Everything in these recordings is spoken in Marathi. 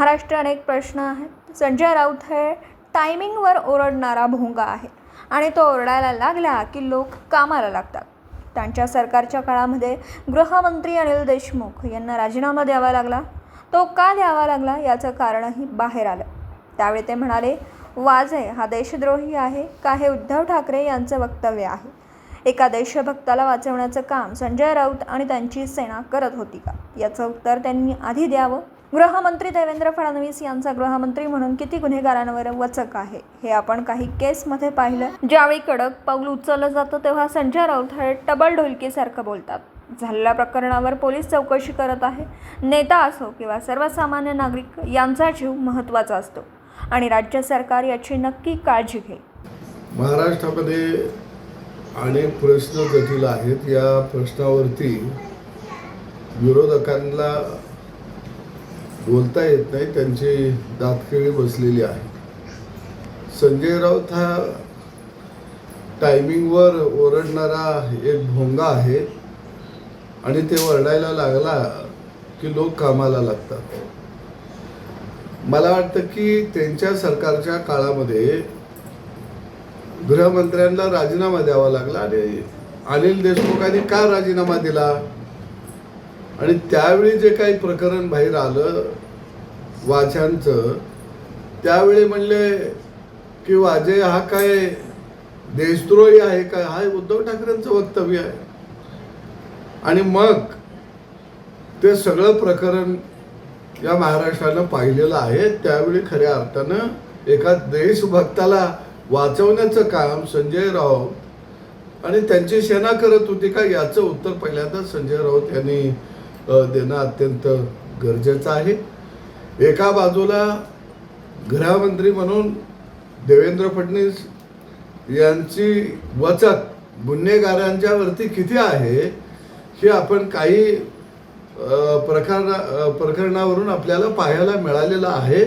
महाराष्ट्रात अनेक प्रश्न आहेत। संजय राऊत हे टायमिंगवर ओरडणारा भोंगा आहे आणि तो ओरडायला लागला की लोक कामाला लागतात। त्यांच्या सरकारच्या काळामध्ये गृहमंत्री अनिल देशमुख यांना राजीनामा द्यावा लागला। तो का द्यावा लागला याचं कारणही बाहेर आलं। त्यावेळी ते म्हणाले, वाजे हा देशद्रोही आहे का हे उद्धव ठाकरे यांचं वक्तव्य आहे। एका देशभक्ताला वाचवण्याचं काम संजय राऊत आणि त्यांची सेना करत होती का, याचं उत्तर त्यांनी आधी द्यावं। गृहमंत्री देवेंद्र फडणवीस यांचा गृहमंत्री म्हणून किती गुन्हेगारांवर वचक आहे हे आपण काही केसमध्ये पाहिलं। ज्यावेळी कडक पाऊल उचललं जातं तेव्हा संजय राऊत हे टबल ढोलकीसारखं बोलतात। झालेल्या प्रकरणावर पोलीस चौकशी करत आहे। नेता असो किंवा सर्वसामान्य नागरिक यांचा जीव महत्त्वाचा असतो आणि राज्य सरकार याची नक्की काळजी घेईल। महाराष्ट्रामध्ये अनेक प्रश्न जटिल आहेत। या प्रश्नावरती विरोधकांना बोलता येत नाही, त्यांची दातखिळी बसलेली आहे। संजय राऊत हा टायमिंगवर ओरडणारा एक भोंगा आहे आणि ते ओरडायला लागला की लोक कामाला लागतात। मला वाटतं की त्यांच्या सरकारच्या काळामध्ये गृहमंत्र्यांना राजीनामा द्यावा लागला आणि अनिल देशमुखांनी का राजीनामा दिला आणि त्यावेळी जे काही प्रकरण बाहेर आलं वाझ्यांचं, त्यावेळी म्हणले की वाजे हा काय देशद्रोही आहे का, हा उद्धव ठाकरेंचं वक्तव्य आहे। आणि मग ते सगळं प्रकरण या महाराष्ट्रानं पाहिलेलं आहे। त्यावेळी खऱ्या अर्थानं एका देशभक्ताला वाचवण्याचं काम संजय राऊत आणि त्यांची सेना करत होती का, याचं उत्तर पहिल्यांदा संजय राऊत यांनी देणं अत्यंत गरजेचं आहे। एका बाजूला गृहमंत्री म्हणून देवेंद्र फडणवीस यांची वचक गुन्हेगारांच्या वरती किती आहे हे आपण काही प्रकरणावरून आपल्याला पाहायला मिळालेलं आहे।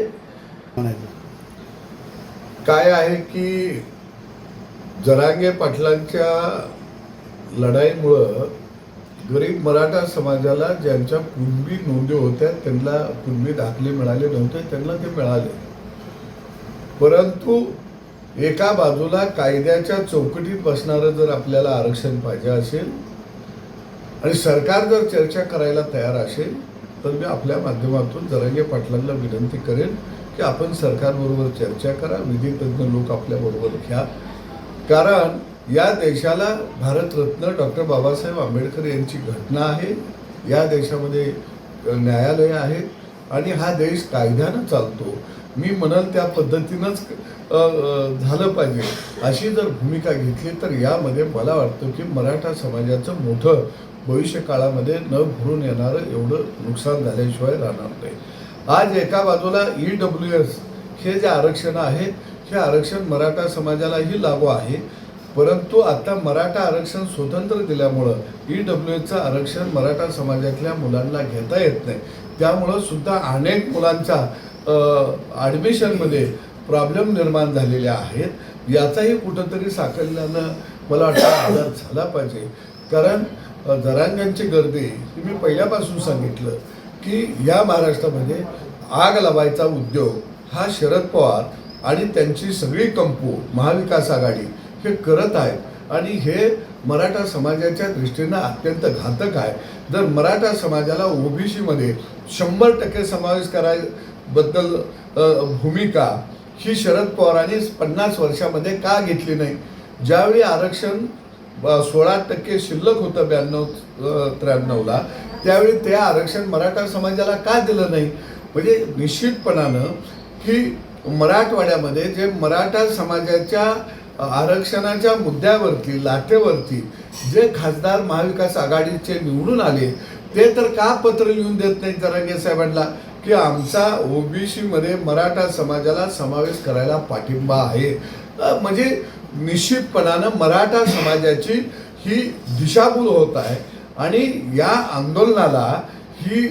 काय आहे की जरांगे पाटलांच्या लढाईमुळं गरीब मराठा समाजाला ज्यांच्या कुणबी नोंदी होत्या, त्यांना कुणबी दाखले मिळाले नव्हते, त्यांना ते मिळाले। परंतु एका बाजूला कायद्याच्या चौकटीत बसणारं जर आपल्याला आरक्षण पाहिजे असेल आणि सरकार जर चर्चा करायला तयार असेल तर मी आपल्या माध्यमातून जरांगे पाटलांना विनंती करेन की आपण सरकारबरोबर चर्चा करा, विधितज्ञ लोक आपल्याबरोबर घ्या। कारण या देशाला भारतरत्न डॉक्टर बाबासाहेब आंबेडकर यांची घटना आहे। या देशामध्ये न्यायालय आहेत आणि हा देश कायद्यानं चालतो। मी म्हणाल त्या पद्धतीनंच झालं पाहिजे अशी जर भूमिका घेतली तर यामध्ये मला वाटतं की मराठा समाजाचं मोठं भविष्य काळामध्ये न भरून येणारं एवढं नुकसान झाल्याशिवाय राहणार नाही। आज एका बाजूला EWS हे जे आरक्षण आहे हे आरक्षण मराठा समाजालाही लागू आहे, परंतु आता मराठा आरक्षण स्वतंत्र दिल्यामुळं EWSचं आरक्षण मराठा समाजातल्या मुलांना घेता येत नाही। त्यामुळं सुद्धा अनेक मुलांच्या ॲडमिशनमध्ये प्रॉब्लेम निर्माण झालेले आहेत। याचाही कुठंतरी साकल्यानं मला वाटतं आदर झाला पाहिजे। कारण जरांग्यांची गर्दी ही मी पहिल्यापासून सांगितलं की या महाराष्ट्रामध्ये आग लावायचा उद्योग हा शरद पवार आणि त्यांची सगळी कंपू महाविकास आघाडी हे करत आहेत आणि हे मराठा समाजाच्या दृष्टीनं अत्यंत घातक आहे। जर मराठा समाजाला OBCमध्ये 100% समावेश करायबद्दल भूमिका ही शरद पवारांनी 50 वर्षामध्ये का घेतली नाही। ज्यावेळी आरक्षण 16% शिल्लक होतं 92-93ला, त्यावेळी ते आरक्षण मराठा समाजाला का दिलं नाही। म्हणजे निश्चितपणानं की मराठवाड्यामध्ये जे मराठा समाजाच्या आरक्षणाच्या मुद्द्यावरती लाटेवरती जे खासदार महाविकास आघाडीचे निवडून आले ते तर का पत्र लिहून देत नाहीत जरांगे साहेबांना की आमचा OBCमध्ये मराठा समाजाला समावेश करायला पाठिंबा आहे। म्हणजे निश्चितपणानं मराठा समाजाची ही दिशाभूल होत आहे आणि या आंदोलनाला ही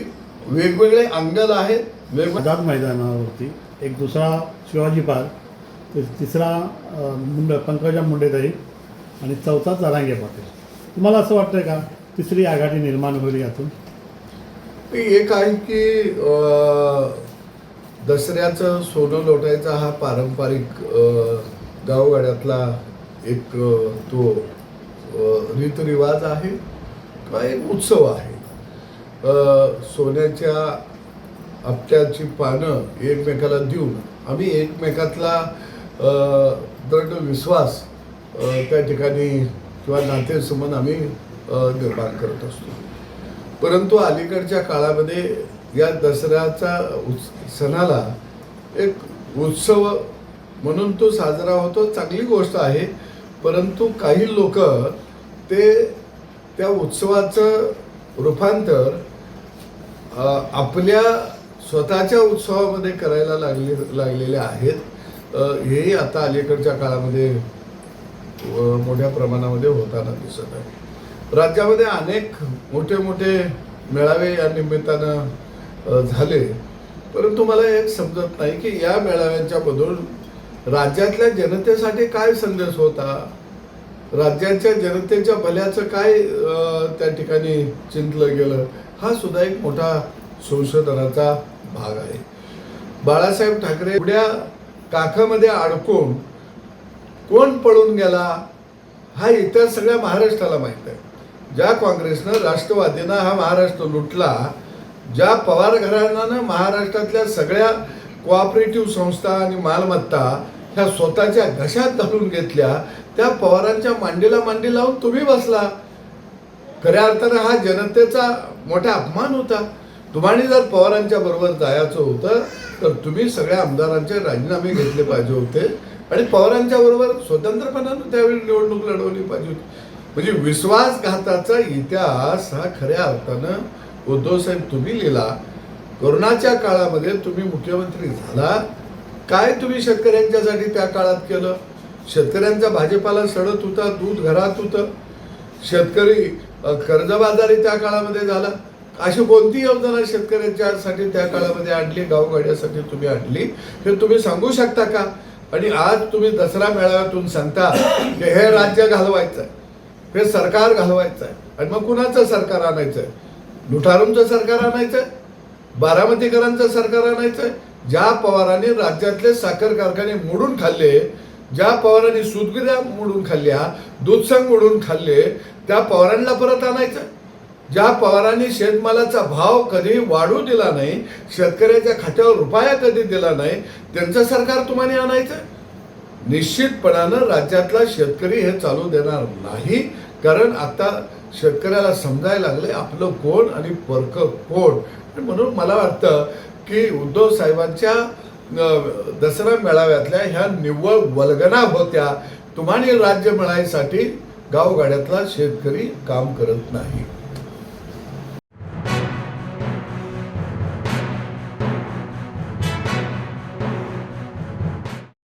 वेगवेगळे अंगल आहेत। मैदान मैदानावरती एक दुसरा शिवाजी पार्क, तिसरा पंकजा मुंडेताई आणि चौथा जरांगे पाटील। तुम्हाला असं वाटतंय का तिसरी आघाडी निर्माण होईल यातून? एक आहे की दसऱ्याचं सोनं लोटायचा हा पारंपरिक गावगाड्यातला एक तो रीतरिवाज आहे किंवा एक उत्सव आहे. सोन्याच्या आपट्याची पानं एकमेकाला देऊन आम्ही एकमेकातला दृढ विश्वास त्या ठिकाणी किंवा नातेसंबंध आम्ही निर्माण करत असतो. परंतु अलीकडच्या काळामध्ये या दसऱ्याचा सणाला एक उत्सव म्हणून तो साजरा होतो, चांगली गोष्ट आहे. परंतु काही लोक ते त्या उत्सवाचं रूपांतर आपल्या स्वतःच्या उत्सवामध्ये करायला लागलेले आहेत. हेही आता अलीकडच्या काळामध्ये मोठ्या प्रमाणामध्ये होताना दिसत आहे. राज्यामध्ये अनेक मोठे मोठे मेळावे या निमित्तानं झाले, परंतु मला एक समजत नाही की या मेळाव्यांच्या मधून राज्यातल्या जनतेसाठी काय संदेश होता, राज्याच्या जनतेच्या भल्याचं काय त्या ठिकाणी चिंतलं गेलं, हा सुद्धा एक मोठा संशोधनाचा भाग आहे. बाळासाहेब ठाकरे एवढ्या काखामध्ये अडकून कोण पळून गेला हा इतिहास सगळ्या महाराष्ट्राला माहीत आहे. ज्या काँग्रेसनं राष्ट्रवादीनं हा महाराष्ट्र लुटला, ज्या पवार घराण्यानं महाराष्ट्रातल्या सगळ्या कोऑपरेटिव्ह संस्था आणि मालमत्ता ह्या स्वतःच्या घशात घालून घेतल्या, त्या पवारांच्या मांडीला मांडी लावून तुम्ही बसला. खऱ्या अर्थानं हा जनतेचा मोठा अपमान होता. तुम्हाला जर पवारांच्या बरोबर जायचं होतं तर तुम्ही सगळ्या आमदारांचे राजीनामे घेतले पाहिजे होते आणि पवारांच्या बरोबर स्वतंत्रपणानं त्यावेळी निवडणूक लढवली पाहिजे होती. म्हणजे विश्वासघाताचा इतिहास हा खऱ्या अर्थानं उद्धवसाहेब तुम्ही लिहिला. कोरोनाच्या काळामध्ये तुम्ही मुख्यमंत्री झाला, काय तुम्ही शेतकऱ्यांच्यासाठी त्या काळात केलं? शेतकऱ्यांचा भाजीपाला सडत होता, दूध घरात होतं, शेतकरी कर्जबाजारी त्या काळामध्ये झाला. अशी कोणती योजना शेतकऱ्यांच्यासाठी त्या काळामध्ये आणली, गावगाड्यासाठी तुम्ही आणली, हे तुम्ही सांगू शकता का? आणि आज तुम्ही दसरा मेळाव्यातून सांगता की हे राज्य घालवायचं आहे, हे सरकार घालवायचं आहे. आणि मग कुणाचं सरकार आणायचं आहे? लुटारूंचं सरकार आणायचं आहे, बारामतीकरांचं सरकार आणायचं आहे? ज्या पवारांनी राज्यातले साखर कारखाने मोडून खाल्ले, ज्या पवारांनी सूतगिऱ्या मोडून खाल्ल्या, दूधसंघ मोडून खाल्ले, त्या पवारांना परत आणायचं? ज्या पवारांनी शेतमालाचा भाव कधी वाढू दिला नाही, शेतकऱ्याच्या खात्यावर रुपया कधी दिला नाही, त्यांचं सरकार तुम्हाला आणायचं? निश्चितपणानं राज्यातला शेतकरी हे चालू देणार नाही. कारण आता शेतकऱ्याला समजायला लागले आपलं कोण आणि परक कोण. म्हणून मला वाटतं की उद्धव साहेबांच्या दसरा मेळाव्यातल्या ह्या निव्वळ वल्गना होत्या. तुम्हाला राज्य मिळायसाठी गावगाड्यातला शेतकरी काम करत नाही.